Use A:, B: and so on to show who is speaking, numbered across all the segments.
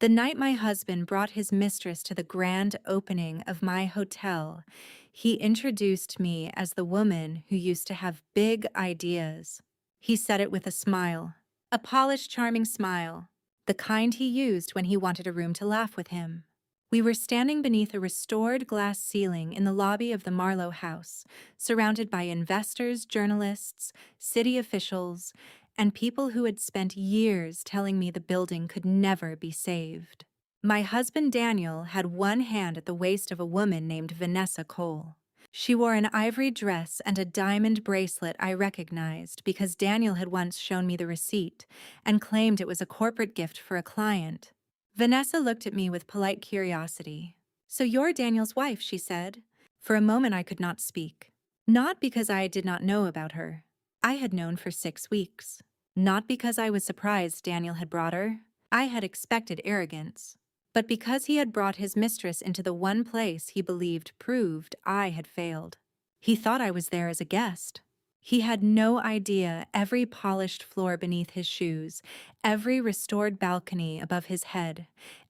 A: The night my husband brought his mistress to the grand opening of my hotel, he introduced me as the woman who used to have big ideas. He said it with a smile, a polished, charming smile, the kind he used when he wanted a room to laugh with him. We were standing beneath a restored glass ceiling in the lobby of the Marlowe House, surrounded by investors, journalists, city officials, and people who had spent years telling me the building could never be saved. My husband Daniel had one hand at the waist of a woman named Vanessa Cole. She wore an ivory dress and a diamond bracelet I recognized because Daniel had once shown me the receipt and claimed it was a corporate gift for a client. Vanessa looked at me with polite curiosity. "So you're Daniel's wife," she said. For a moment I could not speak. Not because I did not know about her. I had known for 6 weeks. Not because I was surprised Daniel had brought her. I had expected arrogance. But because he had brought his mistress into the one place he believed proved I had failed. He thought I was there as a guest. He had no idea every polished floor beneath his shoes, every restored balcony above his head,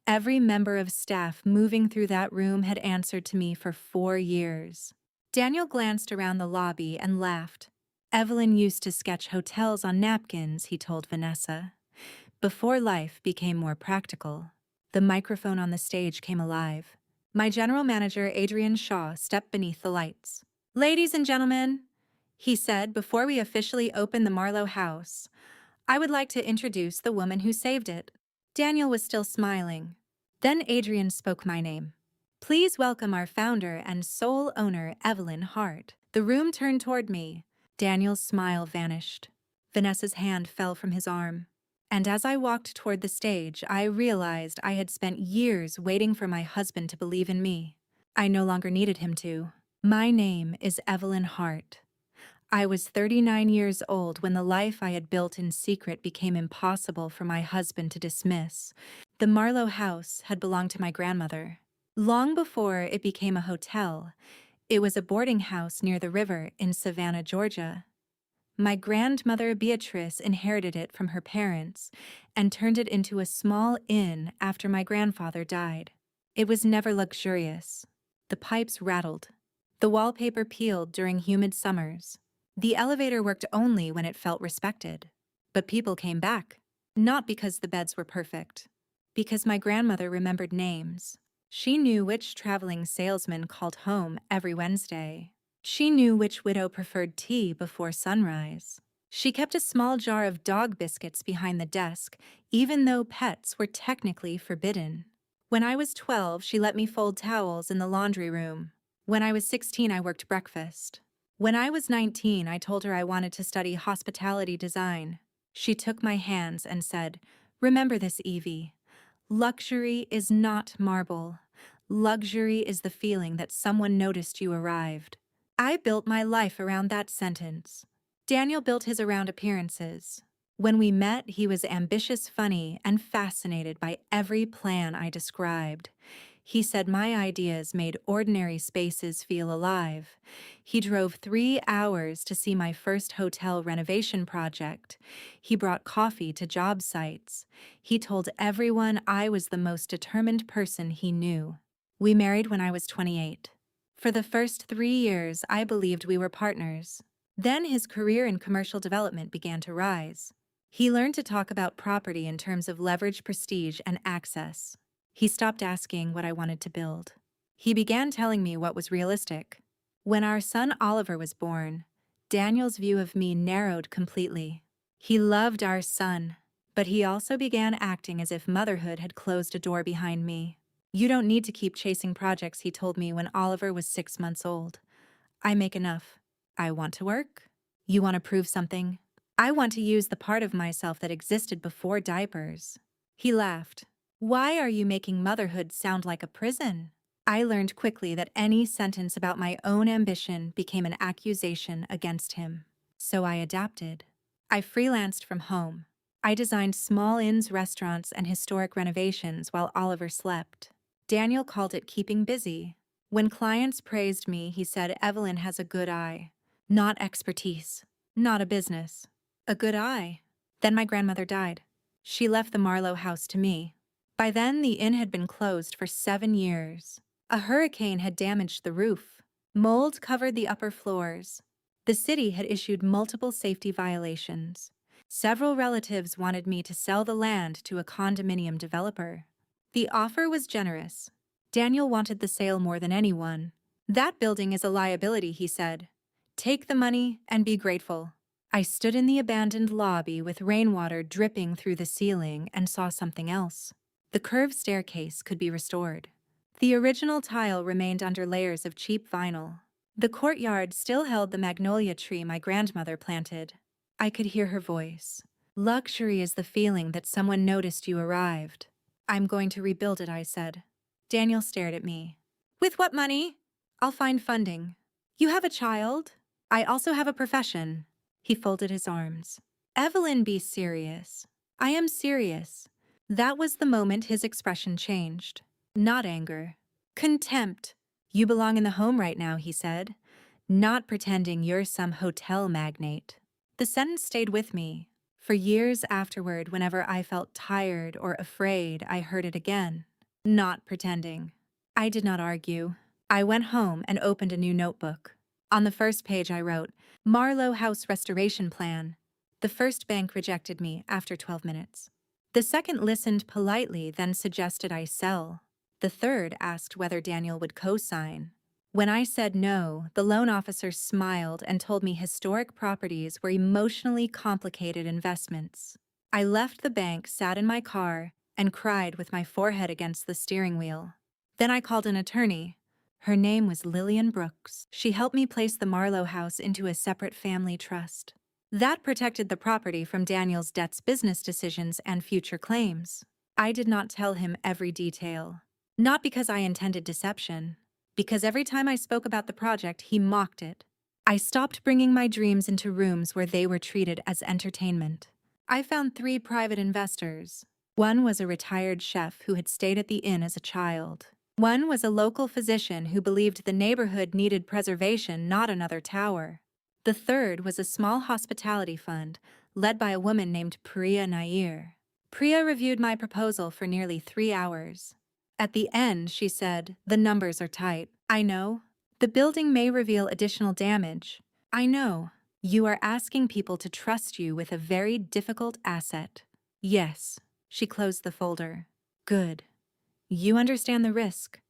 A: every member of staff moving through that room had answered to me for 4 years. Daniel glanced around the lobby and laughed. "Evelyn used to sketch hotels on napkins," he told Vanessa. Before life became more practical. The microphone on the stage came alive. My general manager, Adrian Shaw, stepped beneath the lights. "Ladies and gentlemen," he said before we officially opened the Marlowe House, "I would like to introduce the woman who saved it." Daniel was still smiling. Then Adrian spoke my name. "Please welcome our founder and sole owner, Evelyn Hart." The room turned toward me. Daniel's smile vanished. Vanessa's hand fell from his arm. And as I walked toward the stage, I realized I had spent years waiting for my husband to believe in me. I no longer needed him to. My name is Evelyn Hart. I was 39 years old when the life I had built in secret became impossible for my husband to dismiss. The Marlowe House had belonged to my grandmother. Long before it became a hotel, it was a boarding house near the river in Savannah, Georgia. My grandmother Beatrice inherited it from her parents and turned it into a small inn after my grandfather died. It was never luxurious. The pipes rattled. The wallpaper peeled during humid summers. The elevator worked only when it felt respected. But people came back, not because the beds were perfect, because my grandmother remembered names. She knew which traveling salesman called home every Wednesday. She knew which widow preferred tea before sunrise. She kept a small jar of dog biscuits behind the desk, even though pets were technically forbidden. When I was 12, she let me fold towels in the laundry room. When I was 16, I worked breakfast. When I was 19, I told her I wanted to study hospitality design. She took my hands and said, "Remember this, Evie. Luxury is not marble. Luxury is the feeling that someone noticed you arrived." I built my life around that sentence. Daniel built his around appearances. When we met, he was ambitious, funny, and fascinated by every plan I described. He said my ideas made ordinary spaces feel alive. He drove 3 hours to see my first hotel renovation project. He brought coffee to job sites. He told everyone I was the most determined person he knew. We married when I was 28. For the first 3 years, I believed we were partners. Then his career in commercial development began to rise. He learned to talk about property in terms of leverage, prestige, and access. He stopped asking what I wanted to build. He began telling me what was realistic. When our son Oliver was born, Daniel's view of me narrowed completely. He loved our son, but he also began acting as if motherhood had closed a door behind me. "You don't need to keep chasing projects," he told me when Oliver was 6 months old. "I make enough. I want to work. You want to prove something. I want to use the part of myself that existed before diapers." He laughed. "Why are you making motherhood sound like a prison?" I learned quickly that any sentence about my own ambition became an accusation against him. So I adapted. I freelanced from home. I designed small inns, restaurants, and historic renovations while Oliver slept. Daniel called it keeping busy. When clients praised me, he said, "Evelyn has a good eye. Not expertise. Not a business. A good eye." Then my grandmother died. She left the Marlowe house to me. By then, the inn had been closed for 7 years. A hurricane had damaged the roof. Mold covered the upper floors. The city had issued multiple safety violations. Several relatives wanted me to sell the land to a condominium developer. The offer was generous. Daniel wanted the sale more than anyone. "That building is a liability," he said. "Take the money and be grateful." I stood in the abandoned lobby with rainwater dripping through the ceiling and saw something else. The curved staircase could be restored. The original tile remained under layers of cheap vinyl. The courtyard still held the magnolia tree my grandmother planted. I could hear her voice. "Luxury is the feeling that someone noticed you arrived." "I'm going to rebuild it," I said. Daniel stared at me. "With what money?" "I'll find funding." "You have a child?" "I also have a profession." He folded his arms. "Evelyn, be serious." "I am serious." That was the moment his expression changed. Not anger. Contempt. "You belong in the home right now," he said. "Not pretending you're some hotel magnate." The sentence stayed with me. For years afterward, whenever I felt tired or afraid, I heard it again. Not pretending. I did not argue. I went home and opened a new notebook. On the first page I wrote, "Marlowe House Restoration Plan." The first bank rejected me after 12 minutes. The second listened politely, then suggested I sell. The third asked whether Daniel would co-sign. When I said no, the loan officer smiled and told me historic properties were emotionally complicated investments. I left the bank, sat in my car, and cried with my forehead against the steering wheel. Then I called an attorney. Her name was Lillian Brooks. She helped me place the Marlowe house into a separate family trust. That protected the property from Daniel's debts, business decisions, and future claims. I did not tell him every detail. Not because I intended deception. Because every time I spoke about the project, he mocked it. I stopped bringing my dreams into rooms where they were treated as entertainment. I found 3 private investors. One was a retired chef who had stayed at the inn as a child. One was a local physician who believed the neighborhood needed preservation, not another tower. The third was a small hospitality fund, led by a woman named Priya Nair. Priya reviewed my proposal for nearly 3 hours. At the end, she said, "The numbers are tight. I know. The building may reveal additional damage. I know. You are asking people to trust you with a very difficult asset." "Yes." She closed the folder. "Good. You understand the risk.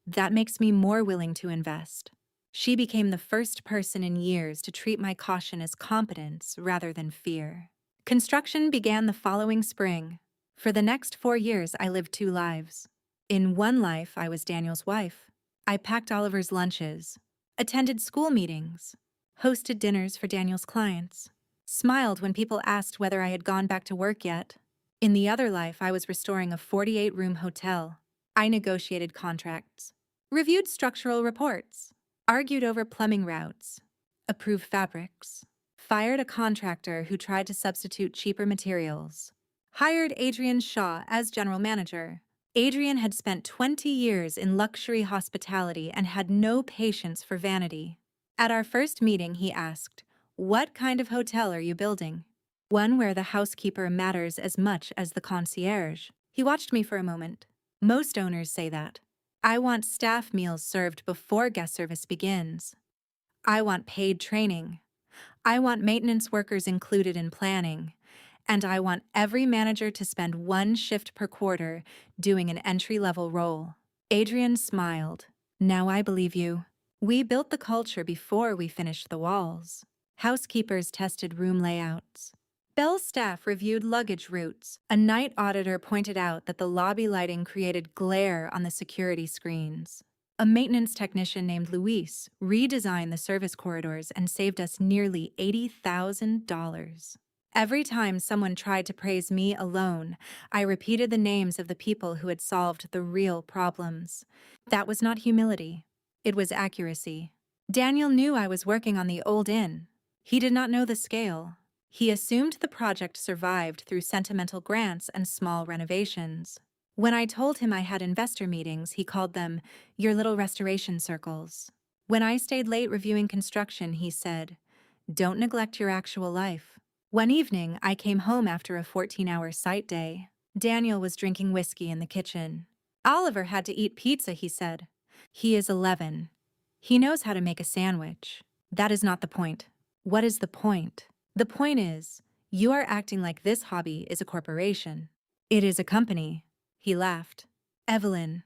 A: That makes me more willing to invest." She became the first person in years to treat my caution as competence rather than fear. Construction began the following spring. For the next 4 years, I lived 2 lives. In one life, I was Daniel's wife. I packed Oliver's lunches, attended school meetings, hosted dinners for Daniel's clients, smiled when people asked whether I had gone back to work yet. In the other life, I was restoring a 48-room hotel. I negotiated contracts, reviewed structural reports, argued over plumbing routes, approved fabrics, fired a contractor who tried to substitute cheaper materials, hired Adrian Shaw as general manager. Adrian had spent 20 years in luxury hospitality and had no patience for vanity. At our first meeting, he asked, "What kind of hotel are you building?" "One where the housekeeper matters as much as the concierge." He watched me for a moment. "Most owners say that. I want staff meals served before guest service begins. I want paid training. I want maintenance workers included in planning. And I want every manager to spend 1 shift per quarter doing an entry-level role." Adrian smiled. "Now I believe you." We built the culture before we finished the walls. Housekeepers tested room layouts. Bell's staff reviewed luggage routes. A night auditor pointed out that the lobby lighting created glare on the security screens. A maintenance technician named Luis redesigned the service corridors and saved us nearly $80,000. Every time someone tried to praise me alone, I repeated the names of the people who had solved the real problems. That was not humility. It was accuracy. Daniel knew I was working on the old inn. He did not know the scale. He assumed the project survived through sentimental grants and small renovations. When I told him I had investor meetings, he called them "your little restoration circles." When I stayed late reviewing construction, he said, "Don't neglect your actual life." One evening, I came home after a 14-hour site day. Daniel was drinking whiskey in the kitchen. Oliver had to eat pizza, he said. He is 11. He knows how to make a sandwich. That is not the point. What is the point? The point is, you are acting like this hobby is a corporation. It is a company. He laughed. Evelyn,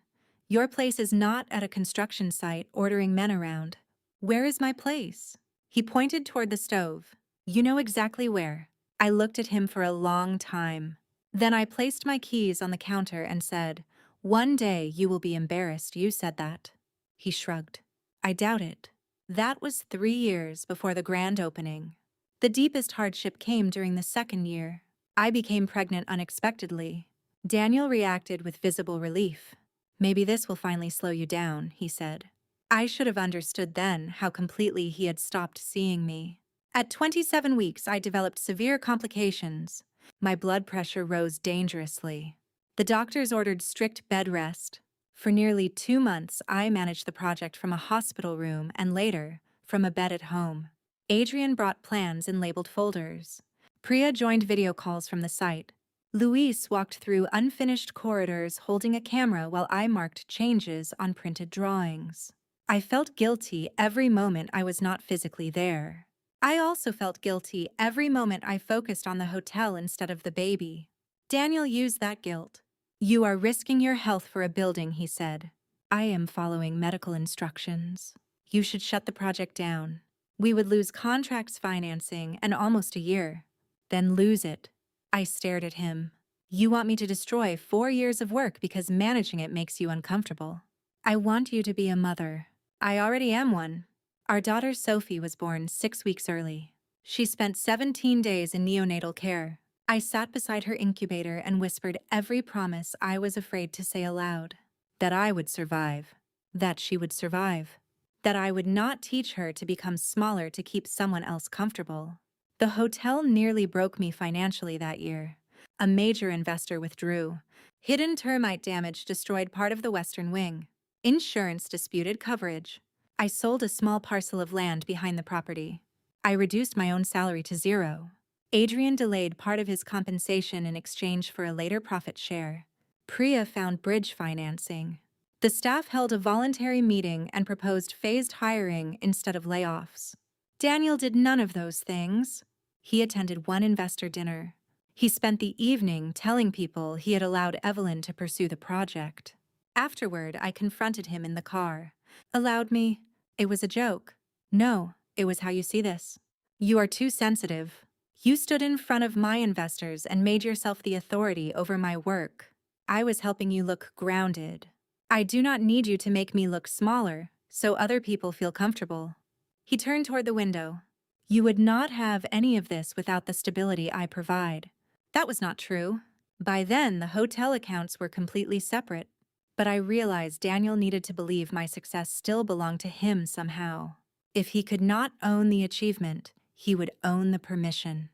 A: your place is not at a construction site ordering men around. Where is my place? He pointed toward the stove. You know exactly where. I looked at him for a long time. Then I placed my keys on the counter and said, "One day you will be embarrassed you said that." He shrugged. I doubt it. That was 3 years before the grand opening. The deepest hardship came during the second year. I became pregnant unexpectedly. Daniel reacted with visible relief. Maybe this will finally slow you down, he said. I should have understood then how completely he had stopped seeing me. At 27 weeks, I developed severe complications. My blood pressure rose dangerously. The doctors ordered strict bed rest. For nearly 2 months, I managed the project from a hospital room and later, from a bed at home. Adrian brought plans in labeled folders. Priya joined video calls from the site. Luis walked through unfinished corridors holding a camera while I marked changes on printed drawings. I felt guilty every moment I was not physically there. I also felt guilty every moment I focused on the hotel instead of the baby. Daniel used that guilt. You are risking your health for a building, he said. I am following medical instructions. You should shut the project down. We would lose contracts financing and almost a year. Then lose it. I stared at him. You want me to destroy 4 years of work because managing it makes you uncomfortable. I want you to be a mother. I already am one. Our daughter Sophie was born 6 weeks early. She spent 17 days in neonatal care. I sat beside her incubator and whispered every promise I was afraid to say aloud. That I would survive. That she would survive. That I would not teach her to become smaller to keep someone else comfortable. The hotel nearly broke me financially that year. A major investor withdrew. Hidden termite damage destroyed part of the western wing. Insurance disputed coverage. I sold a small parcel of land behind the property. I reduced my own salary to 0. Adrian delayed part of his compensation in exchange for a later profit share. Priya found bridge financing. The staff held a voluntary meeting and proposed phased hiring instead of layoffs. Daniel did none of those things. He attended one investor dinner. He spent the evening telling people he had allowed Evelyn to pursue the project. Afterward, I confronted him in the car. Allowed me? It was a joke. No, it was how you see this. You are too sensitive. You stood in front of my investors and made yourself the authority over my work. I was helping you look grounded. I do not need you to make me look smaller, so other people feel comfortable. He turned toward the window. You would not have any of this without the stability I provide. That was not true. By then, the hotel accounts were completely separate. But I realized Daniel needed to believe my success still belonged to him somehow. If he could not own the achievement, he would own the permission.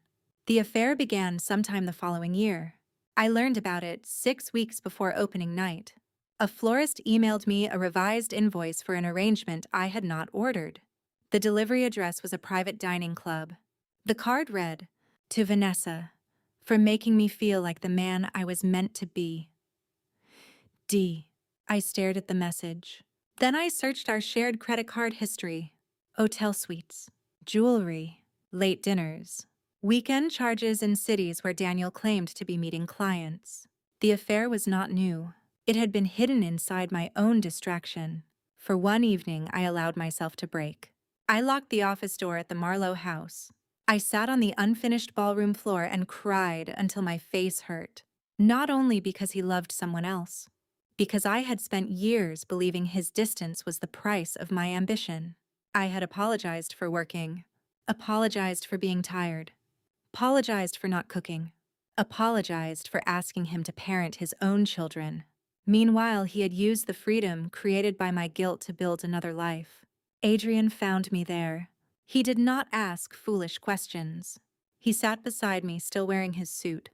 A: The affair began sometime the following year. I learned about it 6 weeks before opening night. A florist emailed me a revised invoice for an arrangement I had not ordered. The delivery address was a private dining club. The card read, "To Vanessa, for making me feel like the man I was meant to be." D. I stared at the message. Then I searched our shared credit card history. Hotel suites, jewelry, late dinners, weekend charges in cities where Daniel claimed to be meeting clients. The affair was not new. It had been hidden inside my own distraction. For one evening, I allowed myself to break. I locked the office door at the Marlowe house. I sat on the unfinished ballroom floor and cried until my face hurt. Not only because he loved someone else, because I had spent years believing his distance was the price of my ambition. I had apologized for working, apologized for being tired, apologized for not cooking, apologized for asking him to parent his own children. Meanwhile, he had used the freedom created by my guilt to build another life. Adrian found me there. He did not ask foolish questions. He sat beside me, still wearing his suit.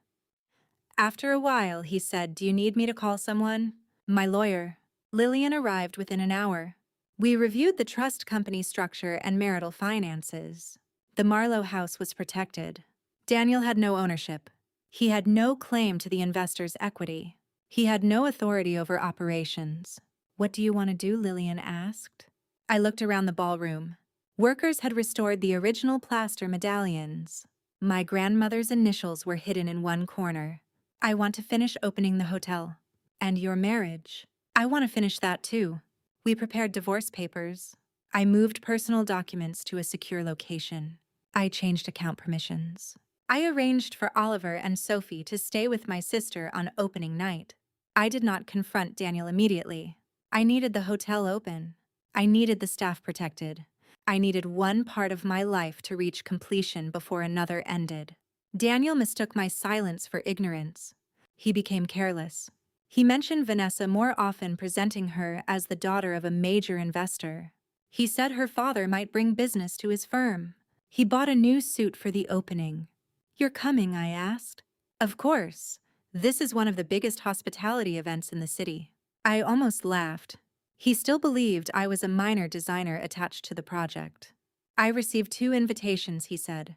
A: After a while, he said, "Do you need me to call someone?" My lawyer. Lillian arrived within an hour. We reviewed the trust company structure and marital finances. The Marlowe house was protected. Daniel had no ownership. He had no claim to the investor's equity. He had no authority over operations. "What do you want to do?" Lillian asked. I looked around the ballroom. Workers had restored the original plaster medallions. My grandmother's initials were hidden in one corner. "I want to finish opening the hotel." "And your marriage?" "I want to finish that too." We prepared divorce papers. I moved personal documents to a secure location. I changed account permissions. I arranged for Oliver and Sophie to stay with my sister on opening night. I did not confront Daniel immediately. I needed the hotel open. I needed the staff protected. I needed one part of my life to reach completion before another ended. Daniel mistook my silence for ignorance. He became careless. He mentioned Vanessa more often, presenting her as the daughter of a major investor. He said her father might bring business to his firm. He bought a new suit for the opening. "You're coming?" I asked. "Of course. This is one of the biggest hospitality events in the city." I almost laughed. He still believed I was a minor designer attached to the project. "I received 2 invitations," he said.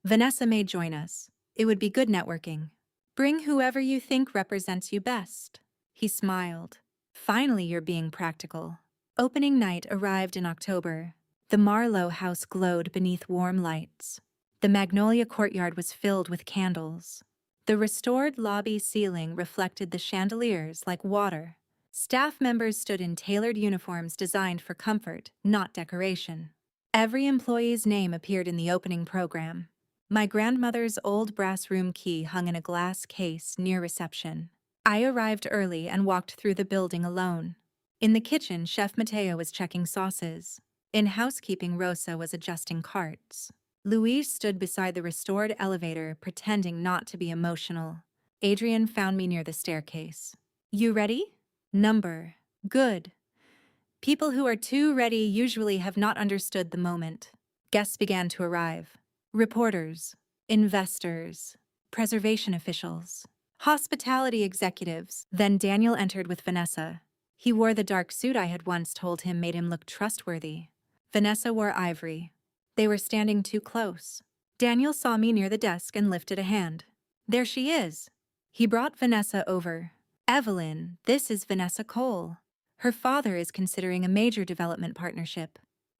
A: "Vanessa may join us. It would be good networking. Bring whoever you think represents you best." He smiled. "Finally, you're being practical." Opening night arrived in October. The Marlowe house glowed beneath warm lights. The Magnolia courtyard was filled with candles. The restored lobby ceiling reflected the chandeliers like water. Staff members stood in tailored uniforms designed for comfort, not decoration. Every employee's name appeared in the opening program. My grandmother's old brass room key hung in a glass case near reception. I arrived early and walked through the building alone. In the kitchen, Chef Mateo was checking sauces. In housekeeping, Rosa was adjusting carts. Louise stood beside the restored elevator, pretending not to be emotional. Adrian found me near the staircase. "You ready?" "Number. Good." People who are too ready usually have not understood the moment. Guests began to arrive. Reporters, investors, preservation officials, hospitality executives. Then Daniel entered with Vanessa. He wore the dark suit I had once told him made him look trustworthy. Vanessa wore ivory. They were standing too close. Daniel saw me near the desk and lifted a hand. "There she is." He brought Vanessa over. "Evelyn, this is Vanessa Cole. Her father is considering a major development partnership."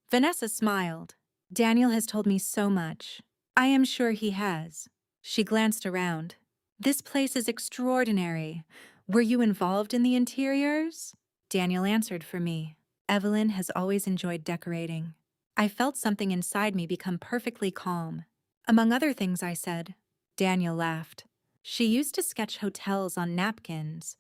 A: Vanessa smiled. "Daniel has told me so much." "I am sure he has." She glanced around. "This place is extraordinary. Were you involved in the interiors?" Daniel answered for me. "Evelyn has always enjoyed decorating." I felt something inside me become perfectly calm. "Among other things," I said. Daniel laughed. "She used to sketch hotels on napkins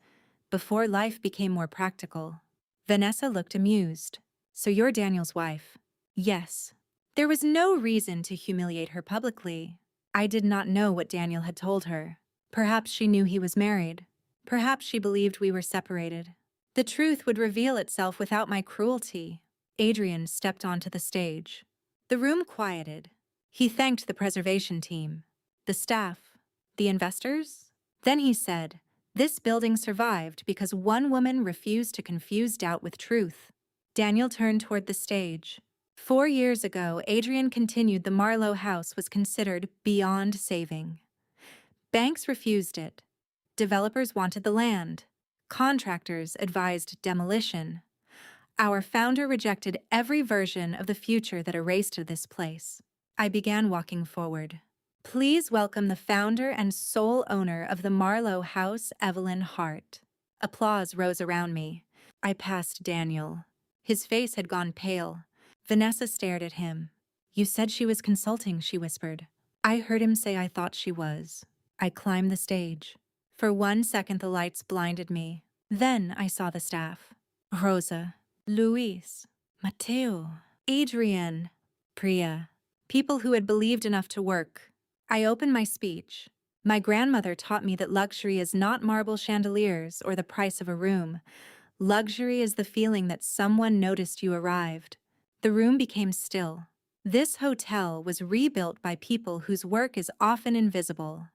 A: before life became more practical." Vanessa looked amused. "So you're Daniel's wife?" "Yes." There was no reason to humiliate her publicly. I did not know what Daniel had told her. Perhaps she knew he was married. Perhaps she believed we were separated. The truth would reveal itself without my cruelty. Adrian stepped onto the stage. The room quieted. He thanked the preservation team, the staff, the investors. Then he said, "This building survived because one woman refused to confuse doubt with truth." Daniel turned toward the stage. 4 years ago, Adrian continued, the Marlowe house was considered beyond saving. Banks refused it. Developers wanted the land. Contractors advised demolition. Our founder rejected every version of the future that erased this place. I began walking forward. "Please welcome the founder and sole owner of the Marlowe house, Evelyn Hart." Applause rose around me. I passed Daniel. His face had gone pale. Vanessa stared at him. "You said she was consulting," she whispered. I heard him say I thought she was. I climbed the stage. For 1 second the lights blinded me. Then I saw the staff. Rosa, Luis, Mateo, Adrian, Priya. People who had believed enough to work. I opened my speech. My grandmother taught me that luxury is not marble chandeliers or the price of a room. Luxury is the feeling that someone noticed you arrived. The room became still. This hotel was rebuilt by people whose work is often invisible.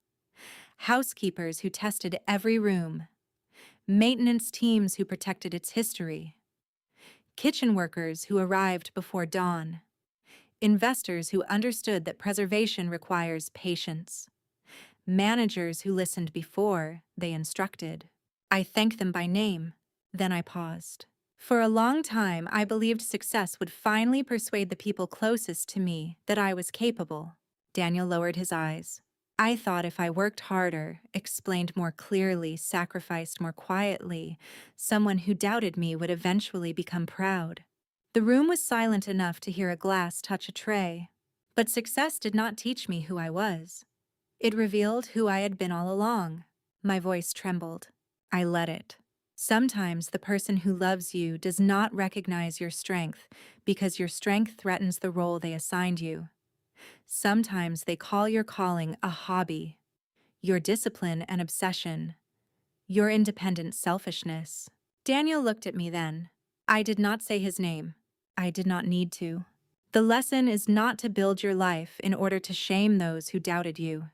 A: Housekeepers who tested every room. Maintenance teams who protected its history. Kitchen workers who arrived before dawn. Investors who understood that preservation requires patience. managers who listened before they instructed. I thanked them by name. Then I paused. For a long time, I believed success would finally persuade the people closest to me that I was capable. Daniel lowered his eyes. I thought if I worked harder, explained more clearly, sacrificed more quietly, someone who doubted me would eventually become proud. The room was silent enough to hear a glass touch a tray. But success did not teach me who I was. It revealed who I had been all along. My voice trembled. I let it. Sometimes the person who loves you does not recognize your strength because your strength threatens the role they assigned you. Sometimes they call your calling a hobby, your discipline an obsession, your independent selfishness. Daniel looked at me then. I did not say his name. I did not need to. The lesson is not to build your life in order to shame those who doubted you.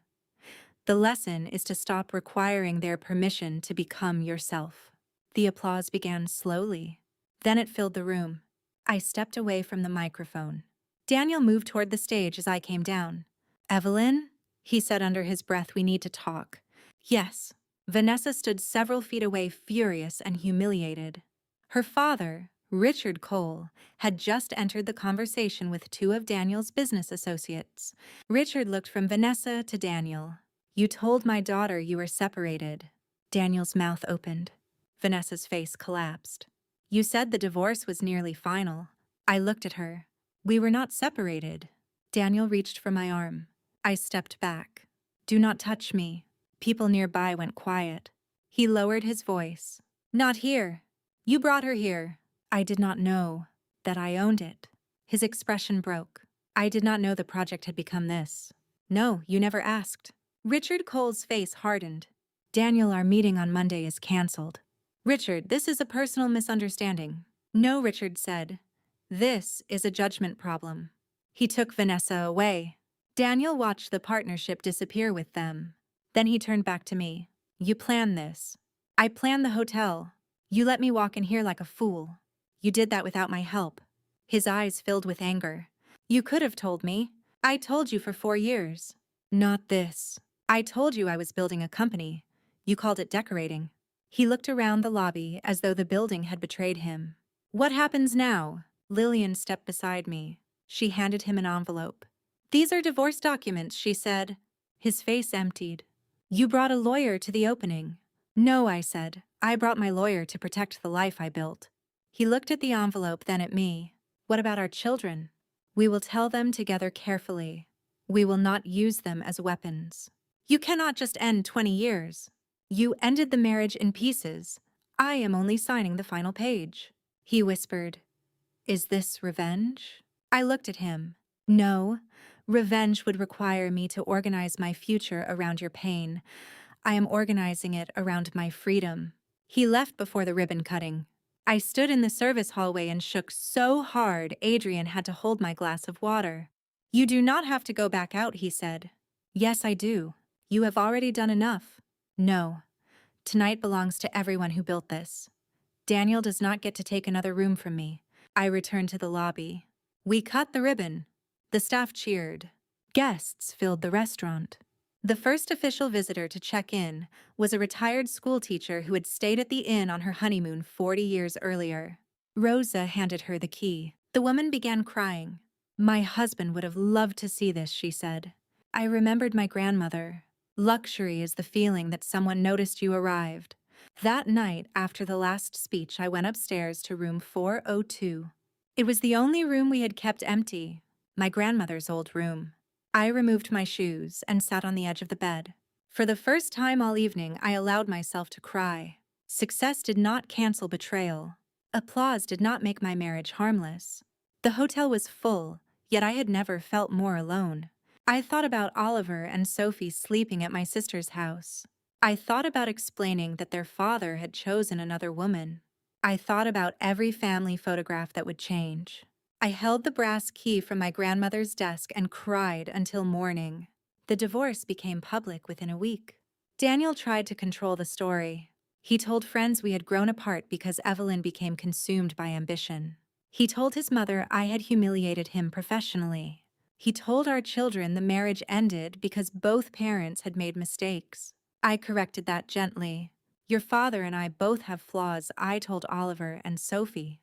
A: The lesson is to stop requiring their permission to become yourself. The applause began slowly. Then it filled the room. I stepped away from the microphone. Daniel moved toward the stage as I came down. "Evelyn?" he said under his breath, "we need to talk." "Yes." Vanessa stood several feet away, furious and humiliated. Her father, Richard Cole, had just entered the conversation with two of Daniel's business associates. Richard looked from Vanessa to Daniel. "You told my daughter you were separated." Daniel's mouth opened. Vanessa's face collapsed. "You said the divorce was nearly final." I looked at her. "We were not separated." Daniel reached for my arm. I stepped back. "Do not touch me." People nearby went quiet. He lowered his voice. "Not here. You brought her here." I did not know that I owned it. His expression broke. "I did not know the project had become this." "No, you never asked." Richard Cole's face hardened. "Daniel, our meeting on Monday is canceled." "Richard, this is a personal misunderstanding." "No," Richard said. "This is a judgment problem." He took Vanessa away. Daniel watched the partnership disappear with them. Then he turned back to me. "You planned this." "I planned the hotel. You let me walk in here like a fool. You did that without my help." His eyes filled with anger. "You could have told me. I told you for 4 years." "Not this." "I told you I was building a company. You called it decorating." He looked around the lobby as though the building had betrayed him. "What happens now?" Lillian stepped beside me. She handed him an envelope. "These are divorce documents," she said. His face emptied. "You brought a lawyer to the opening." "No," I said. "I brought my lawyer to protect the life I built." He looked at the envelope, then at me. "What about our children?" "We will tell them together carefully. We will not use them as weapons." "You cannot just end 20 years. You ended the marriage in pieces. I am only signing the final page." He whispered, "Is this revenge?" I looked at him. "No. Revenge would require me to organize my future around your pain. I am organizing it around my freedom." He left before the ribbon cutting. I stood in the service hallway and shook so hard Adrian had to hold my glass of water. "You do not have to go back out," he said. "Yes, I do. You have already done enough." "No. Tonight belongs to everyone who built this. Daniel does not get to take another room from me." I returned to the lobby. We cut the ribbon. The staff cheered. Guests filled the restaurant. The first official visitor to check in was a retired schoolteacher who had stayed at the inn on her honeymoon 40 years earlier. Rosa handed her the key. The woman began crying. "My husband would have loved to see this," she said. I remembered my grandmother. Luxury is the feeling that someone noticed you arrived. That night, after the last speech, I went upstairs to room 402. It was the only room we had kept empty, my grandmother's old room. I removed my shoes and sat on the edge of the bed. For the first time all evening, I allowed myself to cry. Success did not cancel betrayal. Applause did not make my marriage harmless. The hotel was full, yet I had never felt more alone. I thought about Oliver and Sophie sleeping at my sister's house. I thought about explaining that their father had chosen another woman. I thought about every family photograph that would change. I held the brass key from my grandmother's desk and cried until morning. The divorce became public within a week. Daniel tried to control the story. He told friends we had grown apart because Evelyn became consumed by ambition. He told his mother I had humiliated him professionally. He told our children the marriage ended because both parents had made mistakes. I corrected that gently. Your father and I both have flaws, I told Oliver and Sophie.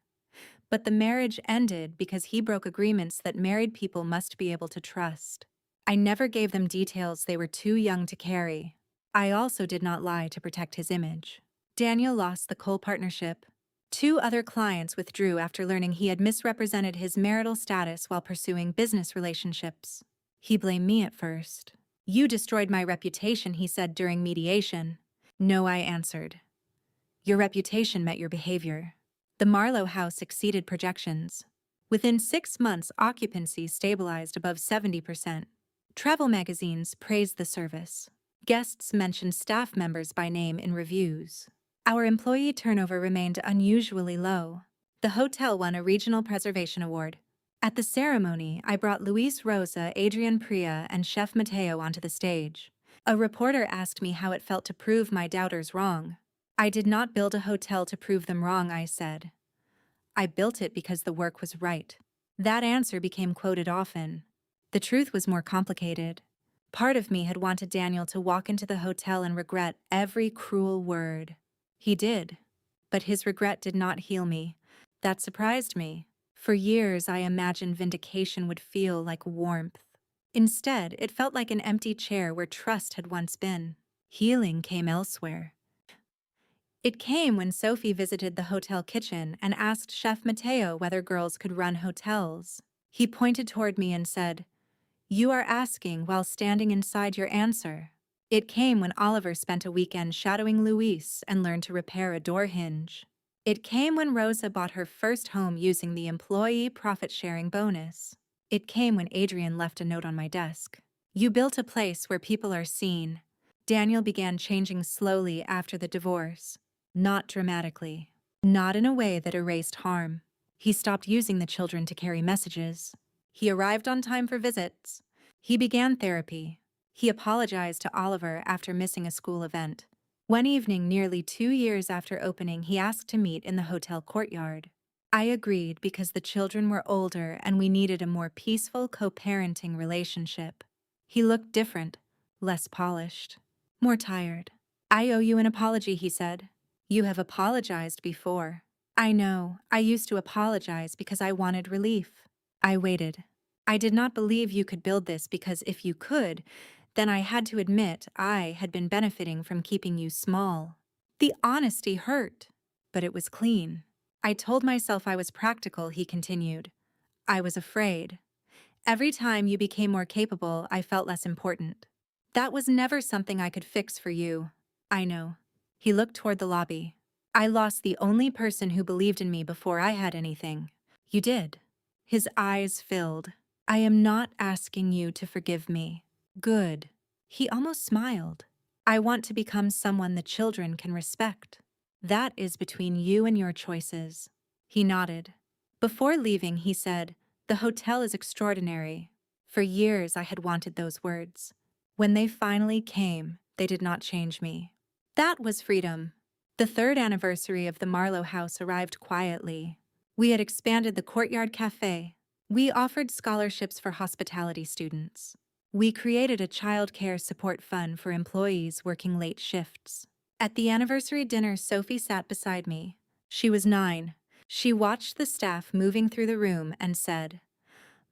A: But the marriage ended because he broke agreements that married people must be able to trust. I never gave them details they were too young to carry. I also did not lie to protect his image. Daniel lost the coal partnership. 2 other clients withdrew after learning he had misrepresented his marital status while pursuing business relationships. He blamed me at first. You destroyed my reputation, he said during mediation. No, I answered. Your reputation met your behavior. The Marlowe house exceeded projections. Within 6 months, occupancy stabilized above 70%. Travel magazines praised the service. Guests mentioned staff members by name in reviews. Our employee turnover remained unusually low. The hotel won a Regional Preservation Award. At the ceremony, I brought Luis Rosa, Adrian Priya, and Chef Mateo onto the stage. A reporter asked me how it felt to prove my doubters wrong. I did not build a hotel to prove them wrong, I said. I built it because the work was right. That answer became quoted often. The truth was more complicated. Part of me had wanted Daniel to walk into the hotel and regret every cruel word. He did. But his regret did not heal me. That surprised me. For years, I imagined vindication would feel like warmth. Instead, it felt like an empty chair where trust had once been. Healing came elsewhere. It came when Sophie visited the hotel kitchen and asked Chef Mateo whether girls could run hotels. He pointed toward me and said, "You are asking while standing inside your answer." It came when Oliver spent a weekend shadowing Luis and learned to repair a door hinge. It came when Rosa bought her first home using the employee profit-sharing bonus. It came when Adrian left a note on my desk. You built a place where people are seen. Daniel began changing slowly after the divorce. Not dramatically. Not in a way that erased harm. He stopped using the children to carry messages. He arrived on time for visits. He began therapy. He apologized to Oliver after missing a school event. One evening, nearly 2 years after opening, he asked to meet in the hotel courtyard. I agreed because the children were older and we needed a more peaceful co-parenting relationship. He looked different, less polished, more tired. I owe you an apology, he said. You have apologized before. I know, I used to apologize because I wanted relief. I waited. I did not believe you could build this because if you could, then I had to admit I had been benefiting from keeping you small. The honesty hurt, but it was clean. I told myself I was practical, he continued. I was afraid. Every time you became more capable, I felt less important. That was never something I could fix for you. I know. He looked toward the lobby. I lost the only person who believed in me before I had anything. You did. His eyes filled. I am not asking you to forgive me. Good. He almost smiled. I want to become someone the children can respect. That is between you and your choices. He nodded. Before leaving, he said, "The hotel is extraordinary." For years, I had wanted those words. When they finally came, they did not change me. That was freedom. The 3rd anniversary of the Marlowe house arrived quietly. We had expanded the Courtyard Cafe. We offered scholarships for hospitality students. We created a child care support fund for employees working late shifts. At the anniversary dinner, Sophie sat beside me. She was 9. She watched the staff moving through the room and said,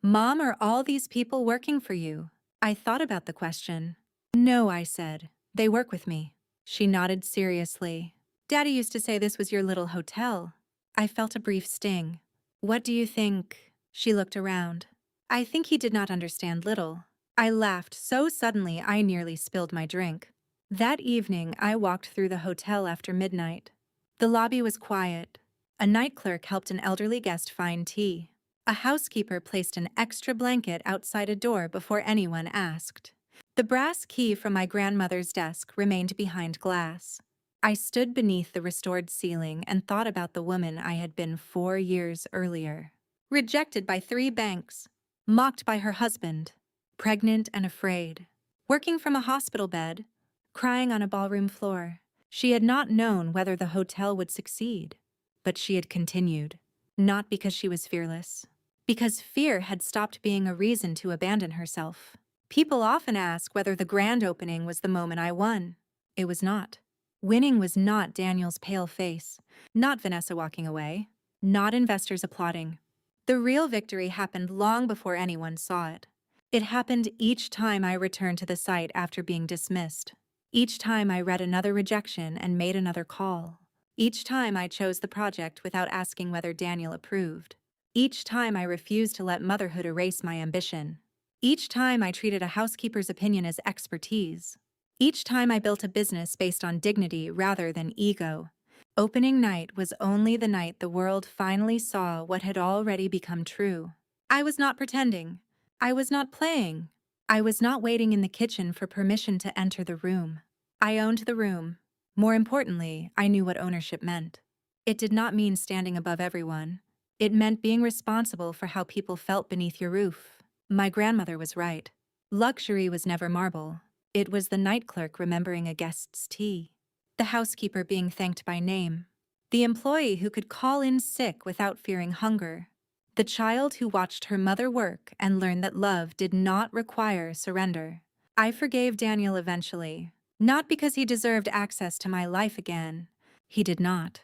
A: "Mom, are all these people working for you?" I thought about the question. "No," I said. "They work with me." She nodded seriously. "Daddy used to say this was your little hotel." I felt a brief sting. "What do you think?" She looked around. I think he did not understand little. I laughed so suddenly I nearly spilled my drink. That evening, I walked through the hotel after midnight. The lobby was quiet. A night clerk helped an elderly guest find tea. A housekeeper placed an extra blanket outside a door before anyone asked. The brass key from my grandmother's desk remained behind glass. I stood beneath the restored ceiling and thought about the woman I had been 4 years earlier. Rejected by 3 banks, mocked by her husband, pregnant and afraid, working from a hospital bed, crying on a ballroom floor. She had not known whether the hotel would succeed, but she had continued, not because she was fearless, because fear had stopped being a reason to abandon herself. People often ask whether the grand opening was the moment I won. It was not. Winning was not Daniel's pale face, not Vanessa walking away, not investors applauding. The real victory happened long before anyone saw it. It happened each time I returned to the site after being dismissed. Each time I read another rejection and made another call. Each time I chose the project without asking whether Daniel approved. Each time I refused to let motherhood erase my ambition. Each time I treated a housekeeper's opinion as expertise. Each time I built a business based on dignity rather than ego. Opening night was only the night the world finally saw what had already become true. I was not pretending. I was not playing. I was not waiting in the kitchen for permission to enter the room. I owned the room. More importantly, I knew what ownership meant. It did not mean standing above everyone. It meant being responsible for how people felt beneath your roof. My grandmother was right. Luxury was never marble. It was the night clerk remembering a guest's tea, the housekeeper being thanked by name, the employee who could call in sick without fearing hunger, the child who watched her mother work and learned that love did not require surrender. I forgave Daniel eventually, not because he deserved access to my life again. He did not.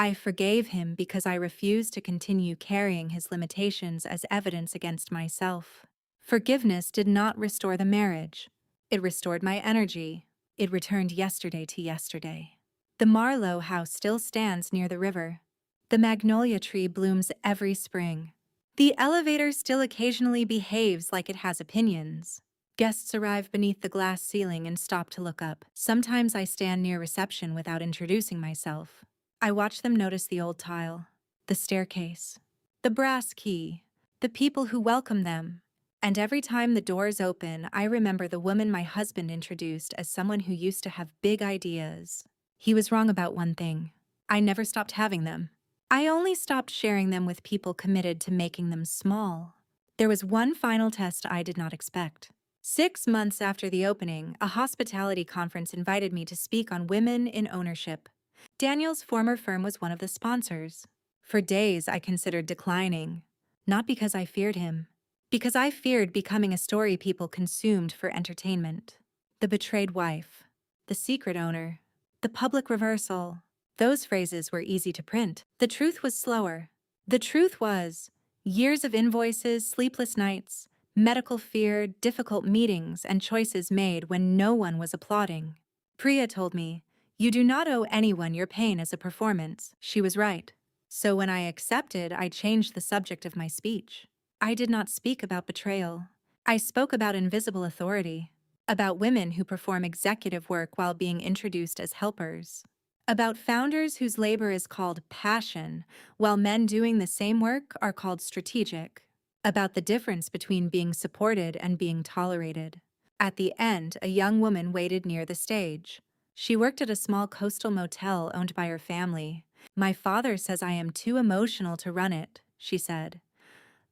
A: I forgave him because I refused to continue carrying his limitations as evidence against myself. Forgiveness did not restore the marriage. It restored my energy. It returned yesterday to yesterday. The Marlowe house still stands near the river. The magnolia tree blooms every spring. The elevator still occasionally behaves like it has opinions. Guests arrive beneath the glass ceiling and stop to look up. Sometimes I stand near reception without introducing myself. I watch them notice the old tile, the staircase, the brass key, the people who welcome them. And every time the doors open, I remember the woman my husband introduced as someone who used to have big ideas. He was wrong about one thing. I never stopped having them. I only stopped sharing them with people committed to making them small. There was one final test I did not expect. 6 months after the opening, a hospitality conference invited me to speak on women in ownership. Daniel's former firm was one of the sponsors. For days, I considered declining, not because I feared him, because I feared becoming a story people consumed for entertainment. The betrayed wife, the secret owner, the public reversal. Those phrases were easy to print. The truth was slower. The truth was years of invoices, sleepless nights, medical fear, difficult meetings, and choices made when no one was applauding. Priya told me, "You do not owe anyone your pain as a performance." She was right. So when I accepted, I changed the subject of my speech. I did not speak about betrayal. I spoke about invisible authority, about women who perform executive work while being introduced as helpers, about founders whose labor is called passion, while men doing the same work are called strategic, about the difference between being supported and being tolerated. At the end, a young woman waited near the stage. She worked at a small coastal motel owned by her family. "My father says I am too emotional to run it," she said.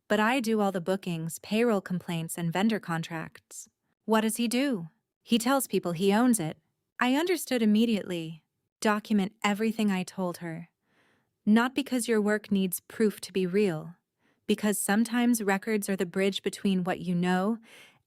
A: "But I do all the bookings, payroll complaints, and vendor contracts." "What does he do?" "He tells people he owns it." I understood immediately. Document everything I told her. Not because your work needs proof to be real, because sometimes records are the bridge between what you know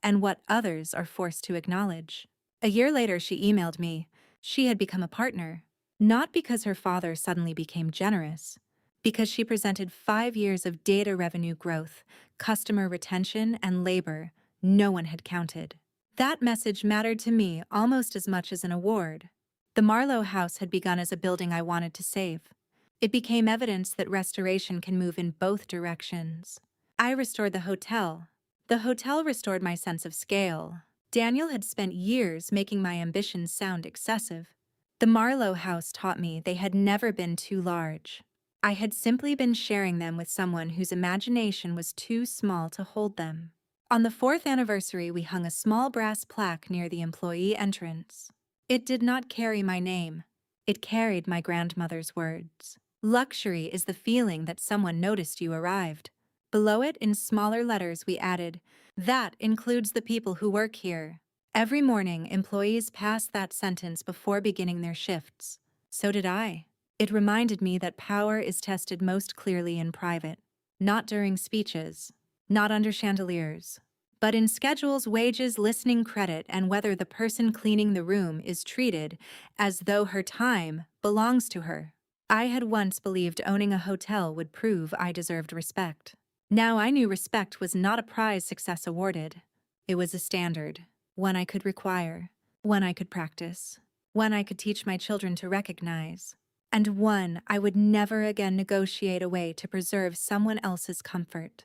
A: and what others are forced to acknowledge. A year later, she emailed me. She had become a partner, not because her father suddenly became generous, because she presented 5 years of data revenue growth, customer retention, and labor no one had counted. That message mattered to me almost as much as an award. The Marlowe house had begun as a building I wanted to save. It became evidence that restoration can move in both directions. I restored the hotel. The hotel restored my sense of scale. Daniel had spent years making my ambitions sound excessive. The Marlowe house taught me they had never been too large. I had simply been sharing them with someone whose imagination was too small to hold them. On the 4th anniversary, we hung a small brass plaque near the employee entrance. It did not carry my name. It carried my grandmother's words. "Luxury is the feeling that someone noticed you arrived." Below it, in smaller letters, we added, "That includes the people who work here." Every morning, employees passed that sentence before beginning their shifts. So did I. It reminded me that power is tested most clearly in private. not during speeches, not under chandeliers, but in schedules, wages, listening credit, and whether the person cleaning the room is treated as though her time belongs to her. I had once believed owning a hotel would prove I deserved respect. Now I knew respect was not a prize success awarded. It was a standard, one I could require, one I could practice, one I could teach my children to recognize, and one I would never again negotiate away to preserve someone else's comfort.